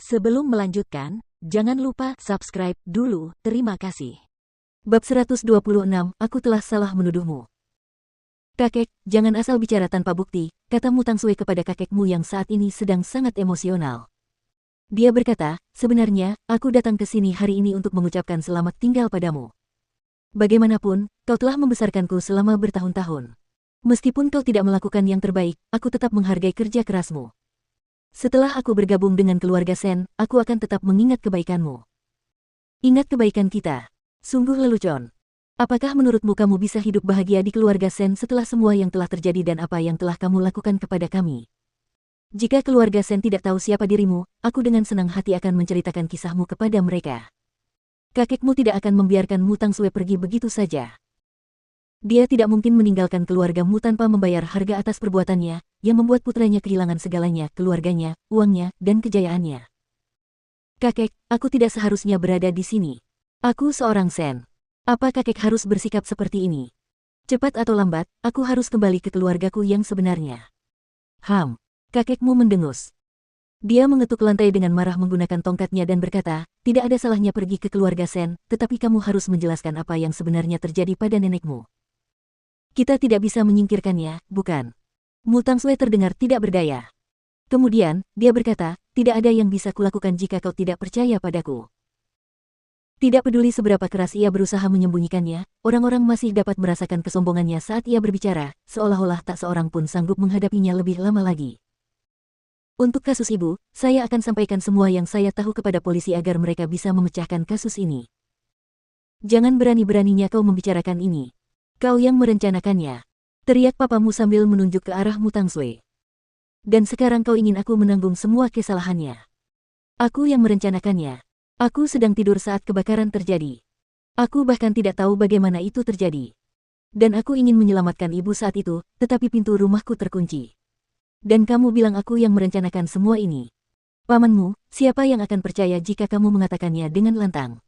Sebelum melanjutkan, jangan lupa subscribe dulu, terima kasih. Bab 126, aku telah salah menuduhmu. Kakek, jangan asal bicara tanpa bukti, kata Mu Tangsue kepada kakekmu yang saat ini sedang sangat emosional. Dia berkata, sebenarnya, aku datang ke sini hari ini untuk mengucapkan selamat tinggal padamu. Bagaimanapun, kau telah membesarkanku selama bertahun-tahun. Meskipun kau tidak melakukan yang terbaik, aku tetap menghargai kerja kerasmu. Setelah aku bergabung dengan keluarga Sen, aku akan tetap mengingat kebaikanmu. Ingat kebaikan kita. Sungguh lelucon. Apakah menurutmu kamu bisa hidup bahagia di keluarga Sen setelah semua yang telah terjadi dan apa yang telah kamu lakukan kepada kami? Jika keluarga Sen tidak tahu siapa dirimu, aku dengan senang hati akan menceritakan kisahmu kepada mereka. Kakekmu tidak akan membiarkan Mu Tangsue pergi begitu saja. Dia tidak mungkin meninggalkan keluargamu tanpa membayar harga atas perbuatannya, yang membuat putranya kehilangan segalanya, keluarganya, uangnya, dan kejayaannya. Kakek, aku tidak seharusnya berada di sini. Aku seorang Sen. Apa kakek harus bersikap seperti ini? Cepat atau lambat, aku harus kembali ke keluargaku yang sebenarnya. Kakekmu mendengus. Dia mengetuk lantai dengan marah menggunakan tongkatnya dan berkata, tidak ada salahnya pergi ke keluarga Sen, tetapi kamu harus menjelaskan apa yang sebenarnya terjadi pada nenekmu. Kita tidak bisa menyingkirkannya, bukan? Mu Tangsue terdengar tidak berdaya. Kemudian, dia berkata, tidak ada yang bisa kulakukan jika kau tidak percaya padaku. Tidak peduli seberapa keras ia berusaha menyembunyikannya, orang-orang masih dapat merasakan kesombongannya saat ia berbicara, seolah-olah tak seorang pun sanggup menghadapinya lebih lama lagi. Untuk kasus ibu, saya akan sampaikan semua yang saya tahu kepada polisi agar mereka bisa memecahkan kasus ini. Jangan berani-beraninya kau membicarakan ini. Kau yang merencanakannya. Teriak papamu sambil menunjuk ke arah Mu Tangsue. Dan sekarang kau ingin aku menanggung semua kesalahannya. Aku yang merencanakannya. Aku sedang tidur saat kebakaran terjadi. Aku bahkan tidak tahu bagaimana itu terjadi. Dan aku ingin menyelamatkan ibu saat itu, tetapi pintu rumahku terkunci. Dan kamu bilang aku yang merencanakan semua ini. Pamanmu, siapa yang akan percaya jika kamu mengatakannya dengan lantang?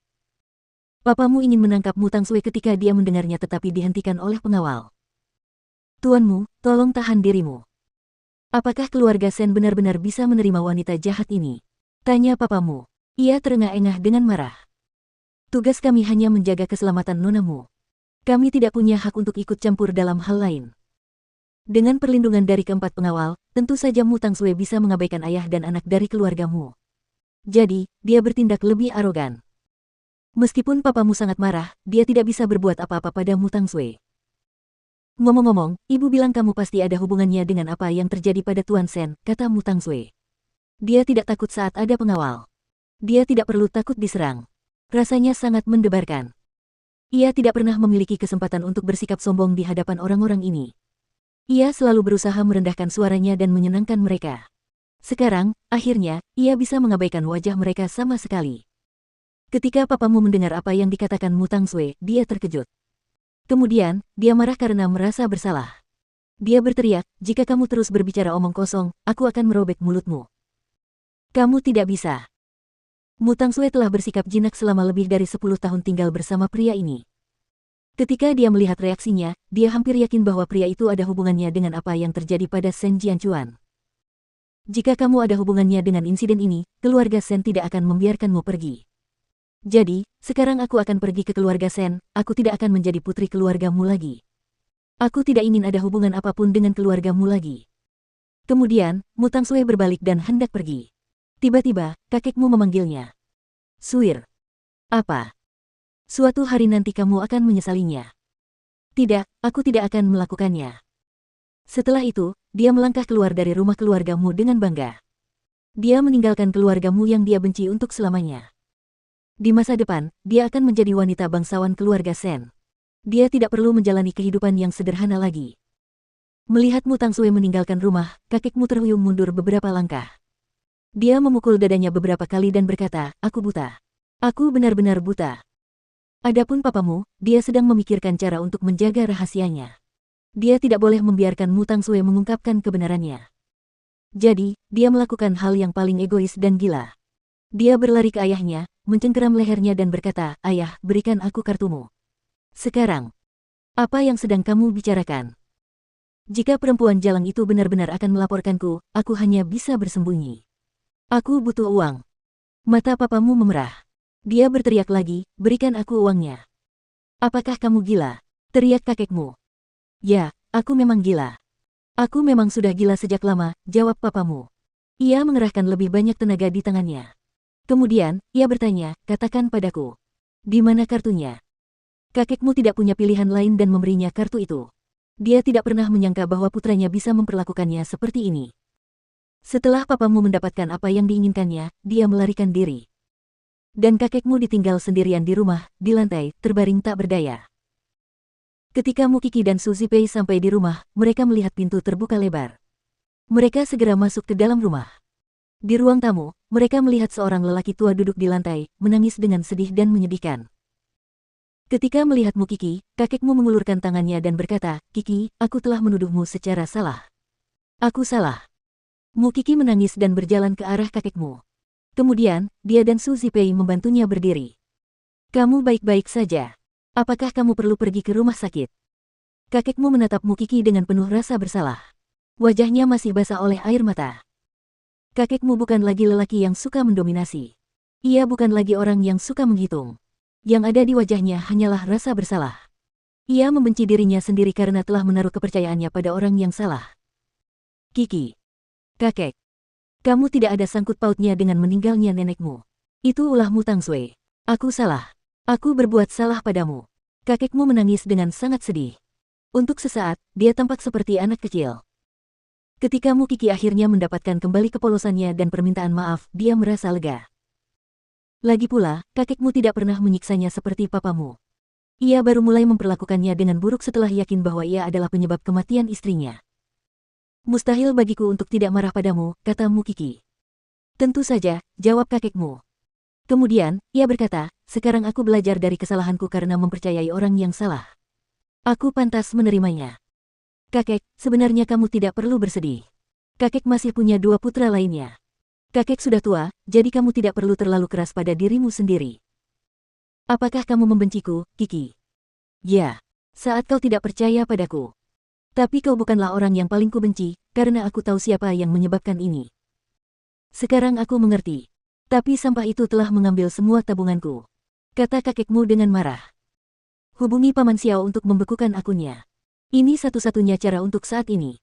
Papamu ingin menangkap Mu Tangsue ketika dia mendengarnya tetapi dihentikan oleh pengawal. Tuanmu, tolong tahan dirimu. Apakah keluarga Sen benar-benar bisa menerima wanita jahat ini? Tanya papamu. Ia terengah-engah dengan marah. Tugas kami hanya menjaga keselamatan nonamu. Kami tidak punya hak untuk ikut campur dalam hal lain. Dengan perlindungan dari keempat pengawal, tentu saja Mu Tangsue bisa mengabaikan ayah dan anak dari keluargamu. Jadi, dia bertindak lebih arogan. Meskipun papamu sangat marah, dia tidak bisa berbuat apa-apa pada Mu Tangsue. Ngomong-ngomong, ibu bilang kamu pasti ada hubungannya dengan apa yang terjadi pada Tuan Sen, kata Mu Tangsue. Dia tidak takut saat ada pengawal. Dia tidak perlu takut diserang. Rasanya sangat mendebarkan. Ia tidak pernah memiliki kesempatan untuk bersikap sombong di hadapan orang-orang ini. Ia selalu berusaha merendahkan suaranya dan menyenangkan mereka. Sekarang, akhirnya, ia bisa mengabaikan wajah mereka sama sekali. Ketika papamu mendengar apa yang dikatakan Mu Tangsue, dia terkejut. Kemudian, dia marah karena merasa bersalah. Dia berteriak, jika kamu terus berbicara omong kosong, aku akan merobek mulutmu. Kamu tidak bisa. Mu Tangsue telah bersikap jinak selama lebih dari 10 tahun tinggal bersama pria ini. Ketika dia melihat reaksinya, dia hampir yakin bahwa pria itu ada hubungannya dengan apa yang terjadi pada Sen Jianchuan. Jika kamu ada hubungannya dengan insiden ini, keluarga Sen tidak akan membiarkanmu pergi. Jadi, sekarang aku akan pergi ke keluarga Sen, aku tidak akan menjadi putri keluargamu lagi. Aku tidak ingin ada hubungan apapun dengan keluargamu lagi. Kemudian, Mu Tangsue berbalik dan hendak pergi. Tiba-tiba, kakekmu memanggilnya. Suir. Apa? Suatu hari nanti kamu akan menyesalinya. Tidak, aku tidak akan melakukannya. Setelah itu, dia melangkah keluar dari rumah keluargamu dengan bangga. Dia meninggalkan keluargamu yang dia benci untuk selamanya. Di masa depan, dia akan menjadi wanita bangsawan keluarga Sen. Dia tidak perlu menjalani kehidupan yang sederhana lagi. Melihat Mu Tangsue meninggalkan rumah, kakekmu terhuyung mundur beberapa langkah. Dia memukul dadanya beberapa kali dan berkata, aku buta. Aku benar-benar buta. Adapun papamu, dia sedang memikirkan cara untuk menjaga rahasianya. Dia tidak boleh membiarkan Mu Tangsue mengungkapkan kebenarannya. Jadi, dia melakukan hal yang paling egois dan gila. Dia berlari ke ayahnya, mencengkeram lehernya dan berkata, ayah, berikan aku kartumu. Sekarang, apa yang sedang kamu bicarakan? Jika perempuan jalang itu benar-benar akan melaporkanku, aku hanya bisa bersembunyi. Aku butuh uang. Mata papamu memerah. Dia berteriak lagi, berikan aku uangnya. Apakah kamu gila? Teriak kakekmu. Ya, aku memang gila. Aku memang sudah gila sejak lama, jawab papamu. Ia mengerahkan lebih banyak tenaga di tangannya. Kemudian, ia bertanya, katakan padaku. Di mana kartunya? Kakekmu tidak punya pilihan lain dan memberinya kartu itu. Dia tidak pernah menyangka bahwa putranya bisa memperlakukannya seperti ini. Setelah papamu mendapatkan apa yang diinginkannya, dia melarikan diri. Dan kakekmu ditinggal sendirian di rumah, di lantai, terbaring tak berdaya. Ketika Mukiki dan Suzy Pei sampai di rumah, mereka melihat pintu terbuka lebar. Mereka segera masuk ke dalam rumah. Di ruang tamu, mereka melihat seorang lelaki tua duduk di lantai, menangis dengan sedih dan menyedihkan. Ketika melihat Mukiki, kakekmu mengulurkan tangannya dan berkata, Kiki, aku telah menuduhmu secara salah. Aku salah. Mukiki menangis dan berjalan ke arah kakekmu. Kemudian, dia dan Suzy Pei membantunya berdiri. Kamu baik-baik saja. Apakah kamu perlu pergi ke rumah sakit? Kakekmu menatap Mukiki dengan penuh rasa bersalah. Wajahnya masih basah oleh air mata. Kakekmu bukan lagi lelaki yang suka mendominasi. Ia bukan lagi orang yang suka menghitung. Yang ada di wajahnya hanyalah rasa bersalah. Ia membenci dirinya sendiri karena telah menaruh kepercayaannya pada orang yang salah. Kiki. Kakek. Kamu tidak ada sangkut pautnya dengan meninggalnya nenekmu. Itu ulahmu Tang Sui. Aku salah. Aku berbuat salah padamu. Kakekmu menangis dengan sangat sedih. Untuk sesaat, dia tampak seperti anak kecil. Ketika Mukiki akhirnya mendapatkan kembali kepolosannya dan permintaan maaf, dia merasa lega. Lagi pula, kakekmu tidak pernah menyiksanya seperti papamu. Ia baru mulai memperlakukannya dengan buruk setelah yakin bahwa ia adalah penyebab kematian istrinya. Mustahil bagiku untuk tidak marah padamu, kata Mukiki. Tentu saja, jawab kakekmu. Kemudian, ia berkata, sekarang aku belajar dari kesalahanku karena mempercayai orang yang salah. Aku pantas menerimanya. Kakek, sebenarnya kamu tidak perlu bersedih. Kakek masih punya 2 putra lainnya. Kakek sudah tua, jadi kamu tidak perlu terlalu keras pada dirimu sendiri. Apakah kamu membenciku, Kiki? Ya, saat kau tidak percaya padaku. Tapi kau bukanlah orang yang paling kubenci, karena aku tahu siapa yang menyebabkan ini. Sekarang aku mengerti. Tapi sampah itu telah mengambil semua tabunganku. Kata kakekmu dengan marah. Hubungi Paman Xiao untuk membekukan akunnya. Ini satu-satunya cara untuk saat ini.